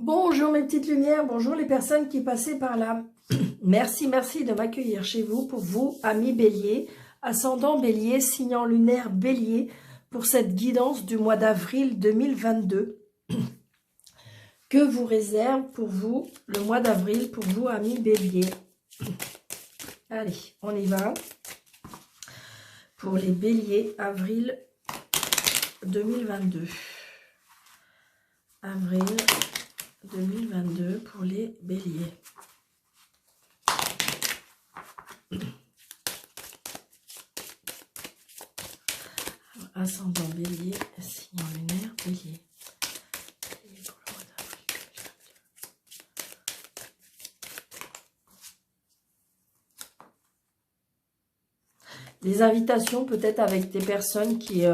Bonjour mes petites lumières, bonjour les personnes qui passaient par là. Merci de m'accueillir chez vous pour vous, amis Bélier, ascendant Bélier, signant lunaire Bélier, pour cette guidance du mois d'avril 2022. Que vous réserve pour vous le mois d'avril, pour vous, amis Bélier? Allez, on y va. Pour les Béliers, avril 2022. Avril 2022 pour les Béliers. Ascendant Bélier, signe lunaire Bélier. Pour le mois d'avril 2022. Des invitations peut-être avec des personnes qui...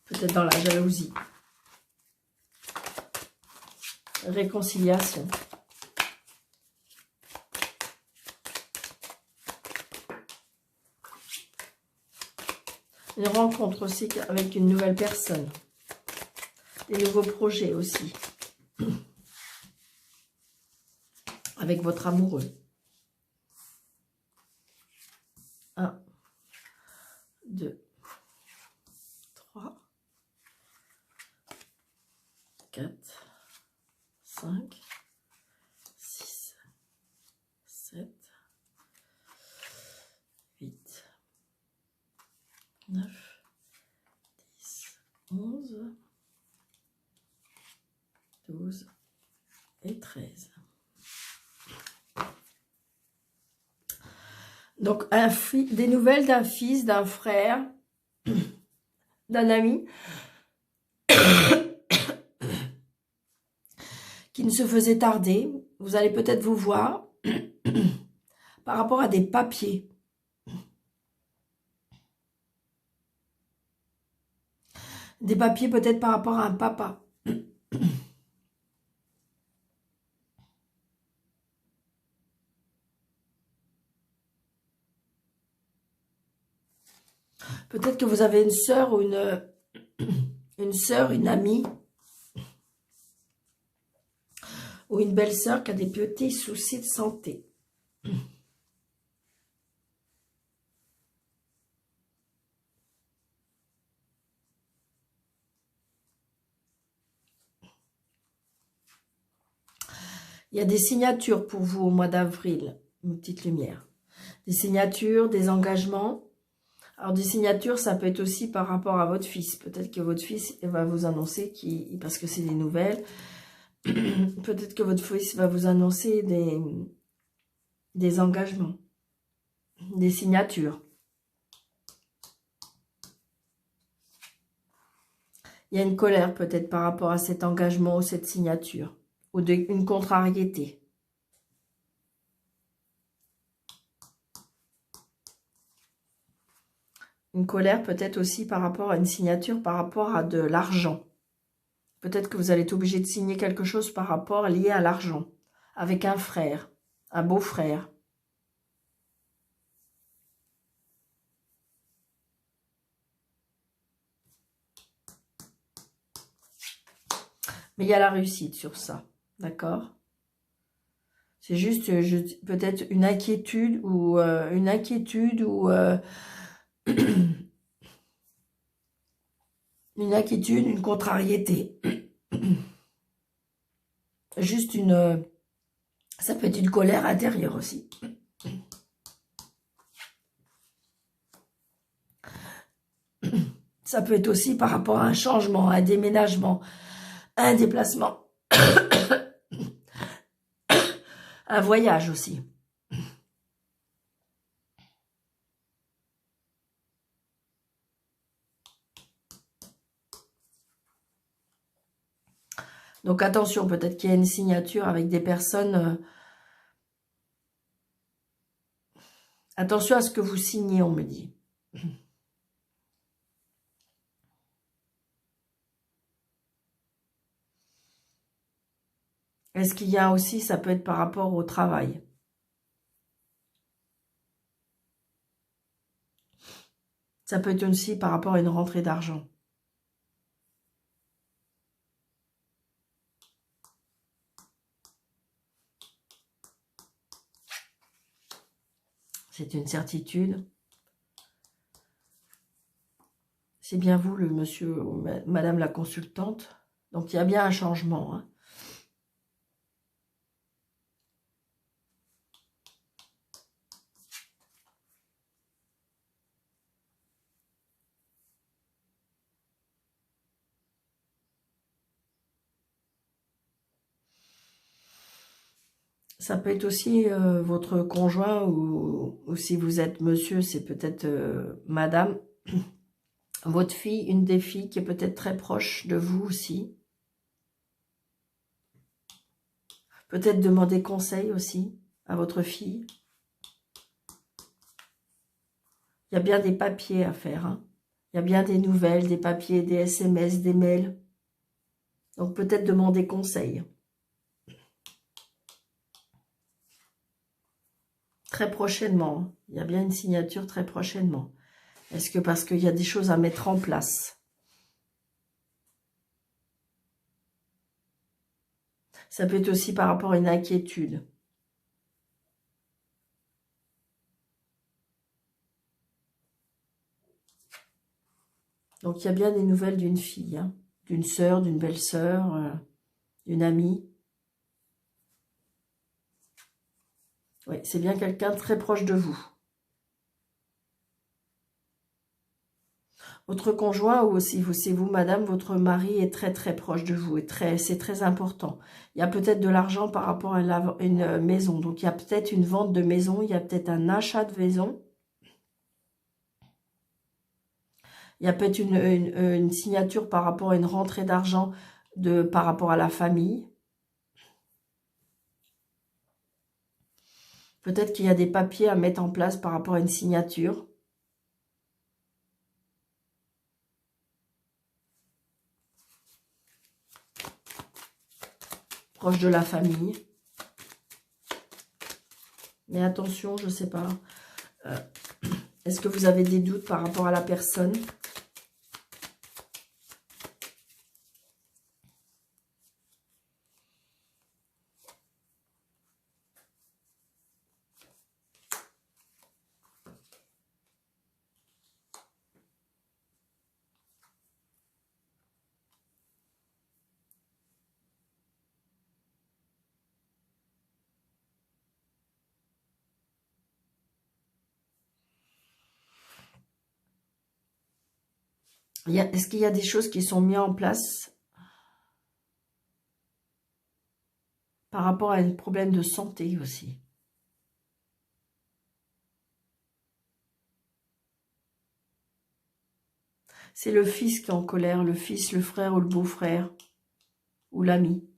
peut-être dans la jalousie. Réconciliation. Une rencontre aussi avec une nouvelle personne. Des nouveaux projets aussi. Avec votre amoureux. 1, 2, 3, 4, 5, 6, 7, 8, 9, 10, 11, 12 et 13. Donc, des nouvelles d'un fils, d'un frère, d'un ami qui ne se faisait tarder. Vous allez peut-être vous voir par rapport à des papiers. Des papiers peut-être par rapport à un papa. Peut-être que vous avez une sœur ou une amie ou une belle-sœur qui a des petits soucis de santé. Il y a des signatures pour vous au mois d'avril, une petite lumière. Des signatures, des engagements. Alors, des signatures, ça peut être aussi par rapport à votre fils. Peut-être que votre fils va vous annoncer, parce que c'est des nouvelles, peut-être que votre fils va vous annoncer des engagements, des signatures. Il y a une colère peut-être par rapport à cet engagement ou cette signature, ou une contrariété. Une colère peut-être aussi par rapport à une signature, par rapport à de l'argent. Peut-être que vous allez être obligé de signer quelque chose par rapport lié à l'argent, avec un frère, un beau-frère. Mais il y a la réussite sur ça, d'accord? C'est juste peut-être une inquiétude ou une inquiétude, une contrariété. Juste ça peut être une colère intérieure aussi. Ça peut être aussi par rapport à un changement, à un déménagement, à un déplacement. Un voyage aussi. Donc attention, peut-être qu'il y a une signature avec des personnes. Attention à ce que vous signez, on me dit. Est-ce qu'il y a aussi, ça peut être par rapport au travail. Ça peut être aussi par rapport à une rentrée d'argent. C'est une certitude. C'est bien vous, le monsieur ou madame la consultante. Donc, il y a bien un changement. Hein. Ça peut être aussi votre conjoint ou si vous êtes monsieur, c'est peut-être madame. Votre fille, une des filles qui est peut-être très proche de vous aussi. Peut-être demander conseil aussi à votre fille. Il y a bien des papiers à faire. Hein. Il y a bien des nouvelles, des papiers, des SMS, des mails. Donc peut-être demander conseil. Très prochainement. Il y a bien une signature très prochainement. Est-ce que parce qu'il y a des choses à mettre en place? Ça peut être aussi par rapport à une inquiétude. Donc, il y a bien des nouvelles d'une fille, hein, d'une sœur, d'une belle-sœur, d'une amie. Oui, c'est bien quelqu'un de très proche de vous. Votre conjoint ou aussi c'est vous, madame, votre mari est très très proche de vous. C'est très important. Il y a peut-être de l'argent par rapport à une maison. Donc, il y a peut-être une vente de maison, il y a peut-être un achat de maison. Il y a peut-être une signature par rapport à une rentrée d'argent par rapport à la famille. Peut-être qu'il y a des papiers à mettre en place par rapport à une signature. Proche de la famille. Mais attention, je ne sais pas. Est-ce que vous avez des doutes par rapport à la personne ? Est-ce qu'il y a des choses qui sont mises en place par rapport à un problème de santé aussi? C'est le fils qui est en colère, le fils, le frère ou le beau-frère ou l'ami.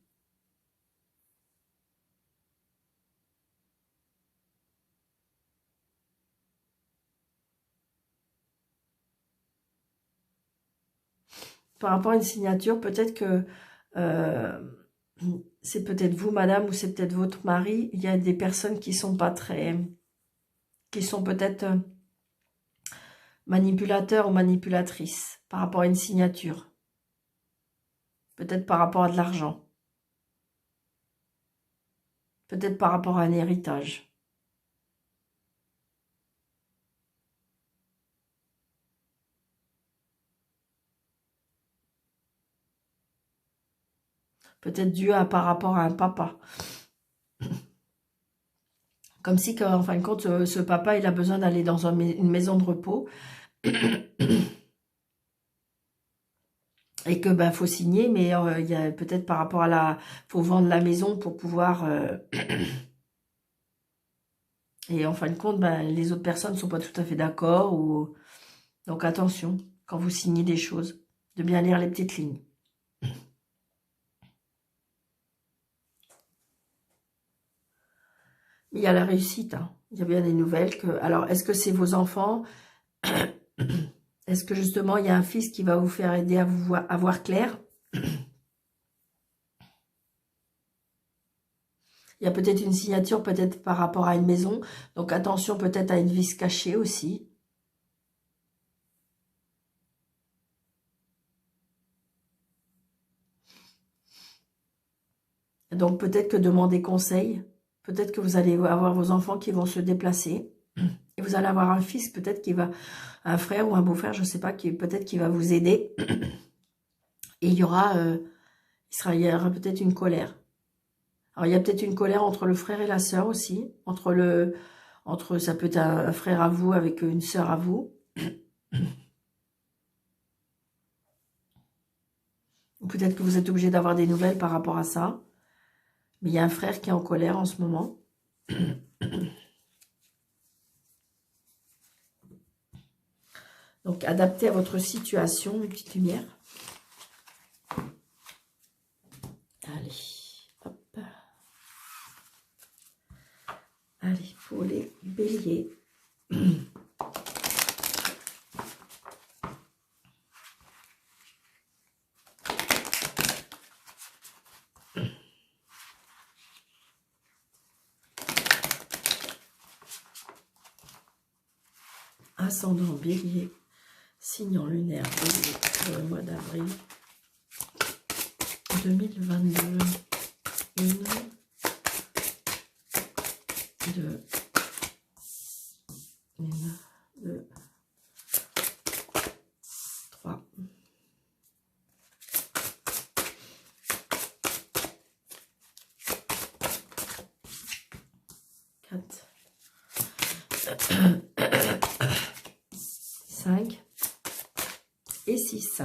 Par rapport à une signature, peut-être que c'est peut-être vous, madame, ou c'est peut-être votre mari. Il y a des personnes qui sont pas très... qui sont peut-être manipulateurs ou manipulatrices par rapport à une signature. Peut-être par rapport à de l'argent. Peut-être par rapport à un héritage. Peut-être dû par rapport à un papa. Comme si, en fin de compte, ce papa, il a besoin d'aller dans une maison de repos. Et que faut signer, mais il y a peut-être par rapport à faut vendre la maison pour pouvoir... et en fin de compte, les autres personnes ne sont pas tout à fait d'accord. Donc attention, quand vous signez des choses, de bien lire les petites lignes. Il y a la réussite, hein. Il y a bien des nouvelles que... Alors, est-ce que c'est vos enfants? Est-ce que justement, il y a un fils qui va vous faire aider à voir clair? Il y a peut-être une signature, peut-être par rapport à une maison. Donc, attention peut-être à une vis cachée aussi. Donc peut-être que demander conseil, peut-être que vous allez avoir vos enfants qui vont se déplacer. Et vous allez avoir un fils peut-être qui va, un frère ou un beau-frère, je ne sais pas, qui peut-être qui va vous aider. Et il y aura, il y aura peut-être une colère. Alors il y a peut-être une colère entre le frère et la sœur aussi, ça peut être un frère à vous avec une sœur à vous. Peut-être que vous êtes obligé d'avoir des nouvelles par rapport à ça. Mais il y a un frère qui est en colère en ce moment. Donc, adaptez à votre situation, une petite lumière. Allez, hop. Allez, pour les béliers. Ascendant bélier, signe en lunaire bélier pour le mois d'avril 2022. 1, 2, 1, 2, 3. 4. 5 et 6.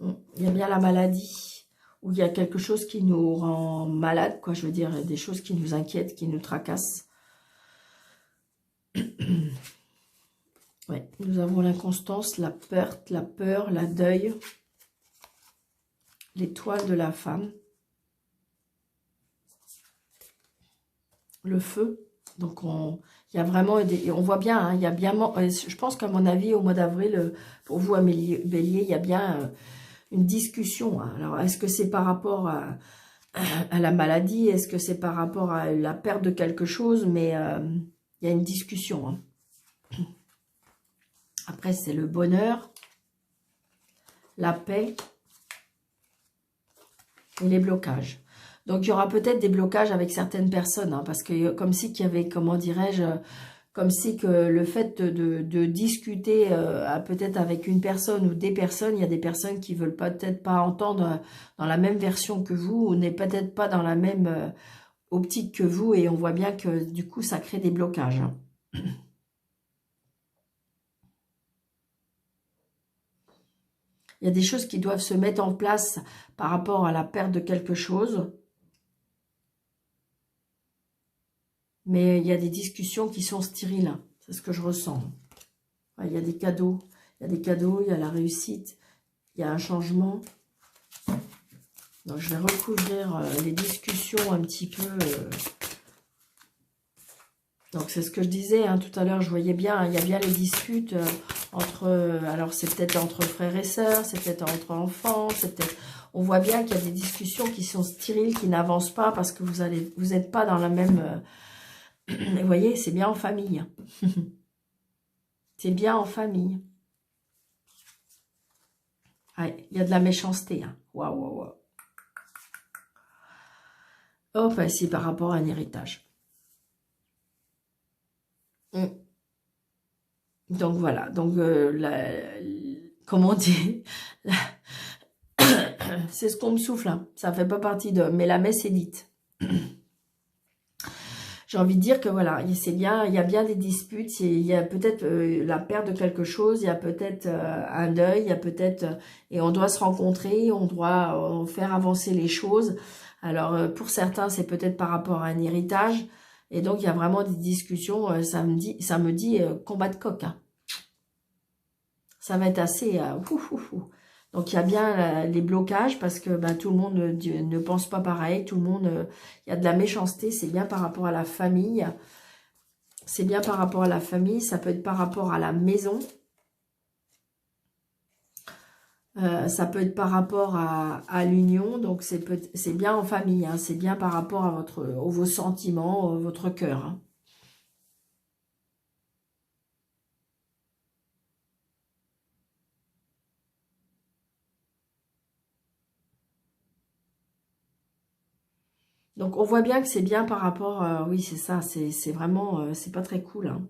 Il y a bien la maladie, où il y a quelque chose qui nous rend malade, quoi. Je veux dire, des choses qui nous inquiètent, qui nous tracassent. Ouais, nous avons l'inconstance, la peur, la deuil, l'étoile de la femme, le feu. Donc, il y a vraiment, on voit bien, hein, il y a bien, je pense qu'à mon avis, au mois d'avril, pour vous, Bélier, il y a bien une discussion. Hein. Alors, est-ce que c'est par rapport à la maladie? Est-ce que c'est par rapport à la perte de quelque chose? Mais il y a une discussion. Hein. Après, c'est le bonheur, la paix et les blocages. Donc, il y aura peut-être des blocages avec certaines personnes, hein, parce que comme si qu'il y avait, comment dirais-je, comme si que le fait de discuter peut-être avec une personne ou des personnes, il y a des personnes qui veulent peut-être pas entendre dans la même version que vous, ou n'est peut-être pas dans la même optique que vous, et on voit bien que du coup, ça crée des blocages. Hein. Il y a des choses qui doivent se mettre en place par rapport à la perte de quelque chose. Mais il y a des discussions qui sont stériles. C'est ce que je ressens. Il y a des cadeaux. Il y a des cadeaux, il y a la réussite. Il y a un changement. Donc, je vais recouvrir les discussions un petit peu. Donc, c'est ce que je disais hein, tout à l'heure. Je voyais bien, hein, il y a bien les disputes entre... alors, c'est peut-être entre frères et sœurs. C'est peut-être entre enfants. C'est peut-être... On voit bien qu'il y a des discussions qui sont stériles, qui n'avancent pas parce que vous n'êtes pas dans la même... vous voyez, c'est bien en famille. C'est bien en famille. Ouais, il y a de la méchanceté. Hein. Waouh, waouh, waouh. Oh, bah, c'est par rapport à un héritage. Donc, voilà. Donc, comment on dit c'est ce qu'on me souffle. Hein. Ça ne fait pas partie de... Mais la messe est dite. J'ai envie de dire que voilà, c'est bien, il y a bien des disputes, il y a peut-être la perte de quelque chose, il y a peut-être un deuil, il y a peut-être... et on doit se rencontrer, on doit faire avancer les choses. Alors, pour certains, c'est peut-être par rapport à un héritage. Et donc, il y a vraiment des discussions, ça me dit combat de coq. Hein. Ça va être assez... Donc, il y a bien les blocages parce que ben, tout le monde ne pense pas pareil. Tout le monde... il y a de la méchanceté. C'est bien par rapport à la famille. C'est bien par rapport à la famille. Ça peut être par rapport à la maison. Ça peut être par rapport à l'union. Donc, c'est bien en famille. Hein. C'est bien par rapport à vos sentiments, votre cœur. Hein. Donc, on voit bien que c'est bien par rapport... oui, c'est ça, c'est vraiment... c'est pas très cool, hein.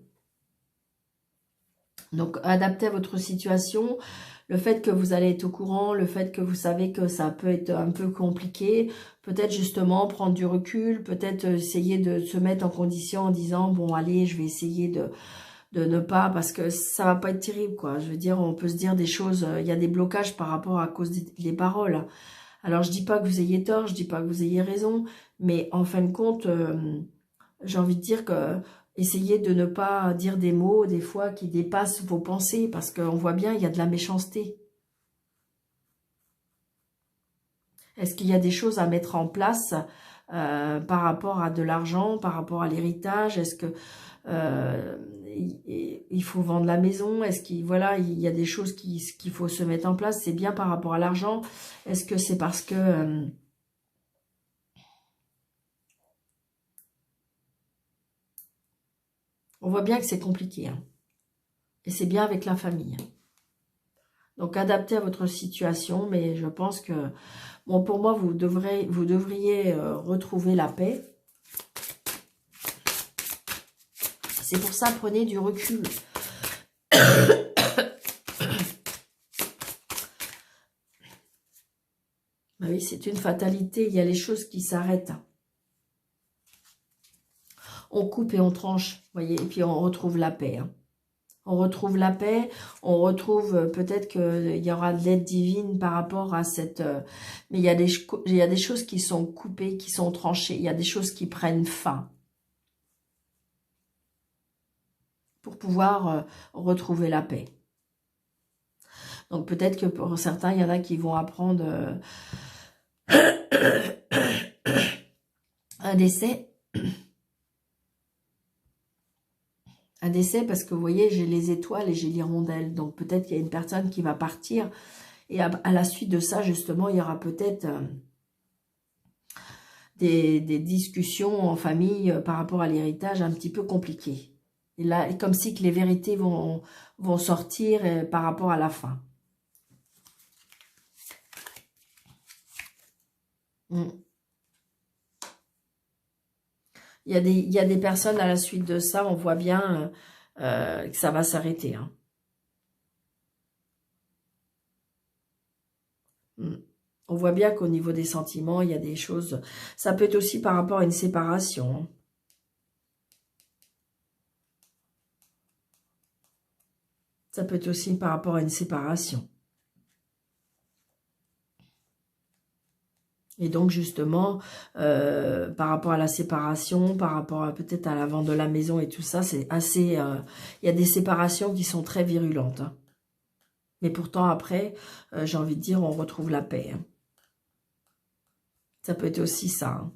Donc, adaptez à votre situation. Le fait que vous allez être au courant, le fait que vous savez que ça peut être un peu compliqué, peut-être justement prendre du recul, peut-être essayer de se mettre en condition en disant, bon, allez, je vais essayer de ne pas, parce que ça va pas être terrible, quoi. Je veux dire, on peut se dire des choses, il y a des blocages par rapport à cause des paroles. Alors, je dis pas que vous ayez tort, je dis pas que vous ayez raison, mais en fin de compte, j'ai envie de dire que essayez de ne pas dire des mots, des fois, qui dépassent vos pensées, parce qu'on voit bien, il y a de la méchanceté. Est-ce qu'il y a des choses à mettre en place par rapport à de l'argent, par rapport à l'héritage? Est-ce que il faut vendre la maison? Est-ce qu'il voilà, il y a des choses qu'il faut se mettre en place? C'est bien par rapport à l'argent. Est-ce que c'est parce que on voit bien que c'est compliqué, hein, et c'est bien avec la famille. Donc adaptez à votre situation, mais je pense que bon, pour moi vous devriez retrouver la paix. C'est pour ça, prenez du recul. Bah oui, c'est une fatalité, il y a les choses qui s'arrêtent. On coupe et on tranche, voyez, et puis on retrouve la paix, hein. On retrouve la paix, on retrouve peut-être qu'il y aura de l'aide divine par rapport à cette... mais il y a des choses qui sont coupées, qui sont tranchées, il y a des choses qui prennent fin. Pour pouvoir retrouver la paix. Donc peut-être que pour certains, il y en a qui vont apprendre un décès. Un décès parce que vous voyez, j'ai les étoiles et j'ai l'hirondelle. Donc peut-être qu'il y a une personne qui va partir. Et à la suite de ça, justement, il y aura peut-être des discussions en famille par rapport à l'héritage un petit peu compliquées. Et là, comme si que les vérités vont sortir par rapport à la fin. Il y a des personnes à la suite de ça, on voit bien que ça va s'arrêter, hein. On voit bien qu'au niveau des sentiments, il y a des choses... Ça peut être aussi par rapport à une séparation, hein. Ça peut être aussi par rapport à une séparation. Et donc, justement, par rapport à la séparation, par rapport peut-être à la vente de la maison et tout ça, c'est assez... il y a des séparations qui sont très virulentes, hein. Mais pourtant, après, j'ai envie de dire, on retrouve la paix, hein. Ça peut être aussi ça, hein.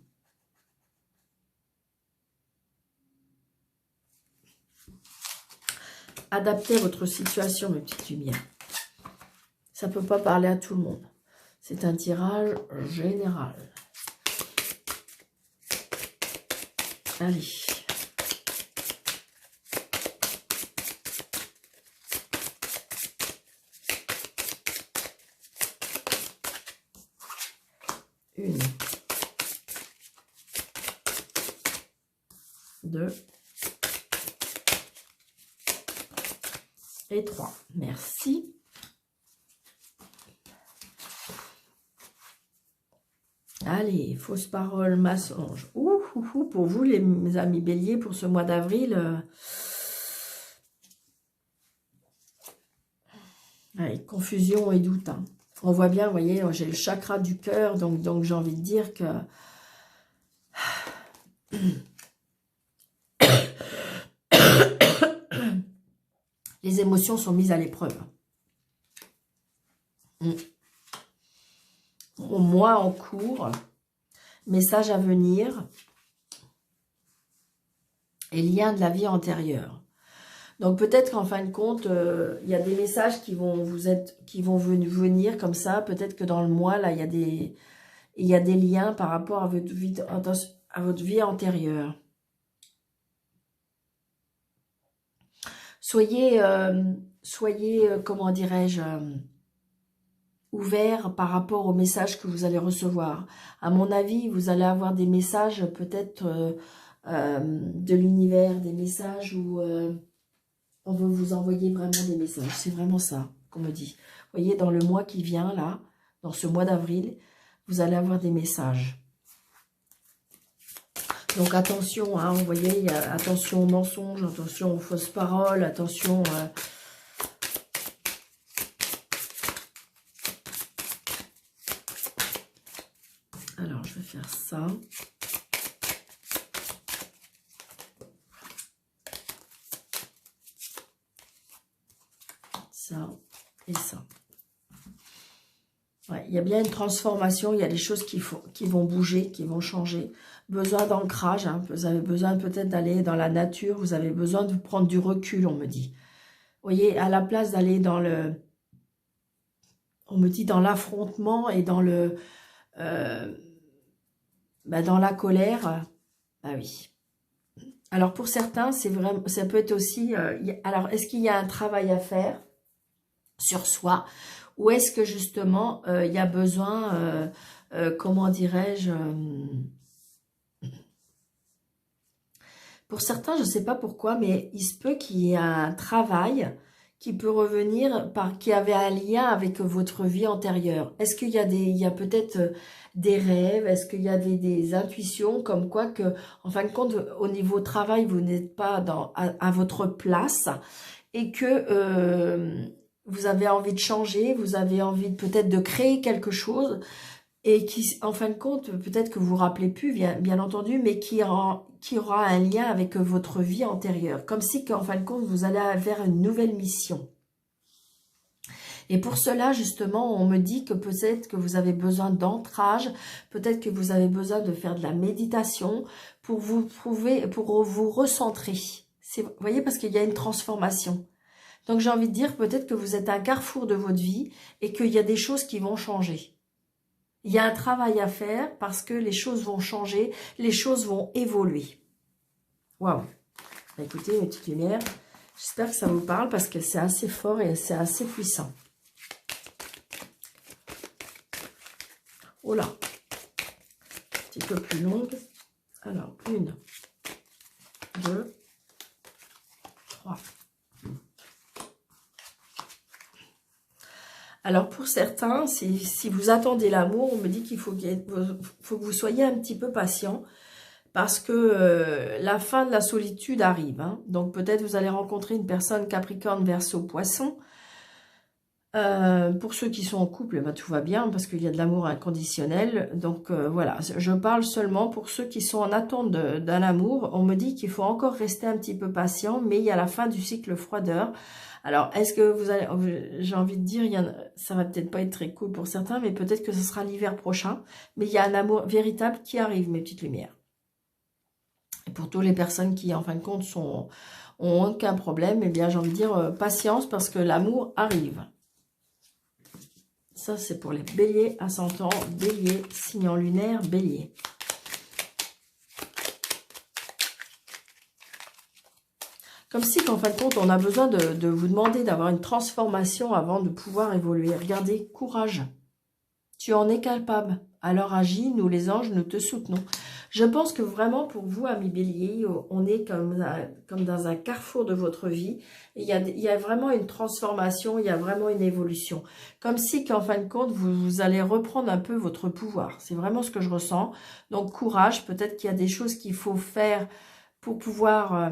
Adaptez votre situation, mes petites lumières. Ça ne peut pas parler à tout le monde. C'est un tirage général. Allez. Une. Deux. Et 3. Merci. Allez, fausse parole, mensonge. Ouh, pour vous, mes amis béliers, pour ce mois d'avril, allez, confusion et doute, hein. On voit bien, vous voyez, j'ai le chakra du cœur, donc j'ai envie de dire que... les émotions sont mises à l'épreuve. Mois en cours, message à venir et lien de la vie antérieure. Donc peut-être qu'en fin de compte, il y a des messages qui vont venir comme ça. Peut-être que dans le mois, là, il y a des liens par rapport à votre vie antérieure. Soyez comment dirais-je, ouvert par rapport aux messages que vous allez recevoir. À mon avis, vous allez avoir des messages peut-être de l'univers, des messages où on veut vous envoyer vraiment des messages. C'est vraiment ça qu'on me dit. Vous voyez, dans le mois qui vient, là, dans ce mois d'avril, vous allez avoir des messages. Donc attention, hein, vous voyez, attention aux mensonges, attention aux fausses paroles, attention... Alors, je vais faire ça. Ça et ça. Ouais, il y a bien une transformation, il y a des choses qui vont bouger, qui vont changer. Besoin d'ancrage, hein, vous avez besoin peut-être d'aller dans la nature, vous avez besoin de prendre du recul, on me dit. Vous voyez, à la place d'aller dans le... On me dit dans l'affrontement et dans le... dans la colère. Ah oui. Alors pour certains, c'est vraiment, ça peut être aussi... alors, est-ce qu'il y a un travail à faire sur soi? Ou est-ce que justement, il y a besoin, comment dirais-je... pour certains, je ne sais pas pourquoi, mais il se peut qu'il y ait un travail qui peut revenir, qui avait un lien avec votre vie antérieure. Est-ce qu'il y a il y a peut-être des rêves? Est-ce qu'il y a des intuitions comme quoi que, en fin de compte, au niveau travail, vous n'êtes pas à votre place et que vous avez envie de changer, vous avez envie peut-être de créer quelque chose et qui, en fin de compte, peut-être que vous vous rappelez plus, bien entendu, mais qui aura un lien avec votre vie antérieure. Comme si, en fin de compte, vous allez vers une nouvelle mission. Et pour cela, justement, on me dit que peut-être que vous avez besoin d'ancrage, peut-être que vous avez besoin de faire de la méditation pour vous recentrer. Vous voyez, parce qu'il y a une transformation. Donc, j'ai envie de dire peut-être que vous êtes à un carrefour de votre vie et qu'il y a des choses qui vont changer. Il y a un travail à faire parce que les choses vont changer, les choses vont évoluer. Waouh! Écoutez, mes petites lumières, j'espère que ça vous parle parce que c'est assez fort et c'est assez puissant. Oh là! Un petit peu plus longue. Alors, 1, 2, 3. Alors, pour certains, si vous attendez l'amour, on me dit qu'il faut que vous soyez un petit peu patient parce que la fin de la solitude arrive. Hein. Donc, peut-être vous allez rencontrer une personne Capricorne, Verseau, Poisson. Pour ceux qui sont en couple, tout va bien parce qu'il y a de l'amour inconditionnel. Donc, voilà, je parle seulement pour ceux qui sont en attente d'un amour. On me dit qu'il faut encore rester un petit peu patient, mais il y a la fin du cycle froideur. Alors, est-ce que vous allez... J'ai envie de dire, ça va peut-être pas être très cool pour certains, mais peut-être que ce sera l'hiver prochain. Mais il y a un amour véritable qui arrive, mes petites lumières. Et pour toutes les personnes qui, en fin de compte, ont aucun problème, eh bien, j'ai envie de dire patience parce que l'amour arrive. Ça, c'est pour les béliers, ascendant, bélier, signe lunaire, bélier. Comme si, qu'en fin de compte, on a besoin de vous demander d'avoir une transformation avant de pouvoir évoluer. Regardez, courage. Tu en es capable. Alors agis, nous les anges, nous te soutenons. Je pense que vraiment, pour vous, amis béliers, on est comme dans un carrefour de votre vie. Il y a vraiment une transformation, il y a vraiment une évolution. Comme si, qu'en fin de compte, vous allez reprendre un peu votre pouvoir. C'est vraiment ce que je ressens. Donc, courage. Peut-être qu'il y a des choses qu'il faut faire pour pouvoir...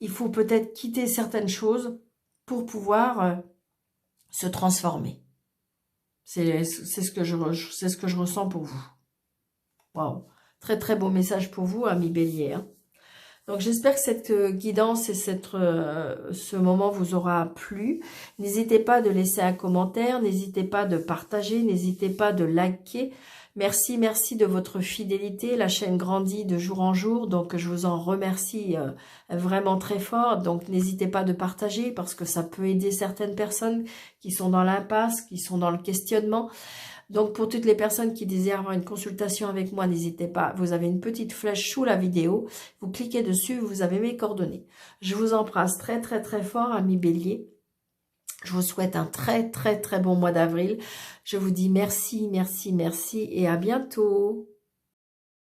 il faut peut-être quitter certaines choses pour pouvoir se transformer. C'est ce que je ressens pour vous. Waouh! Très très beau message pour vous, amis béliers. Hein. Donc j'espère que cette guidance et ce moment vous aura plu. N'hésitez pas de laisser un commentaire, n'hésitez pas de partager, n'hésitez pas de liker. Merci, merci de votre fidélité. La chaîne grandit de jour en jour, donc je vous en remercie vraiment très fort. Donc n'hésitez pas de partager parce que ça peut aider certaines personnes qui sont dans l'impasse, qui sont dans le questionnement. Donc pour toutes les personnes qui désirent avoir une consultation avec moi, n'hésitez pas. Vous avez une petite flèche sous la vidéo. Vous cliquez dessus, vous avez mes coordonnées. Je vous embrasse très très très fort, amis béliers. Je vous souhaite un très très très bon mois d'avril. Je vous dis merci, merci, merci et à bientôt.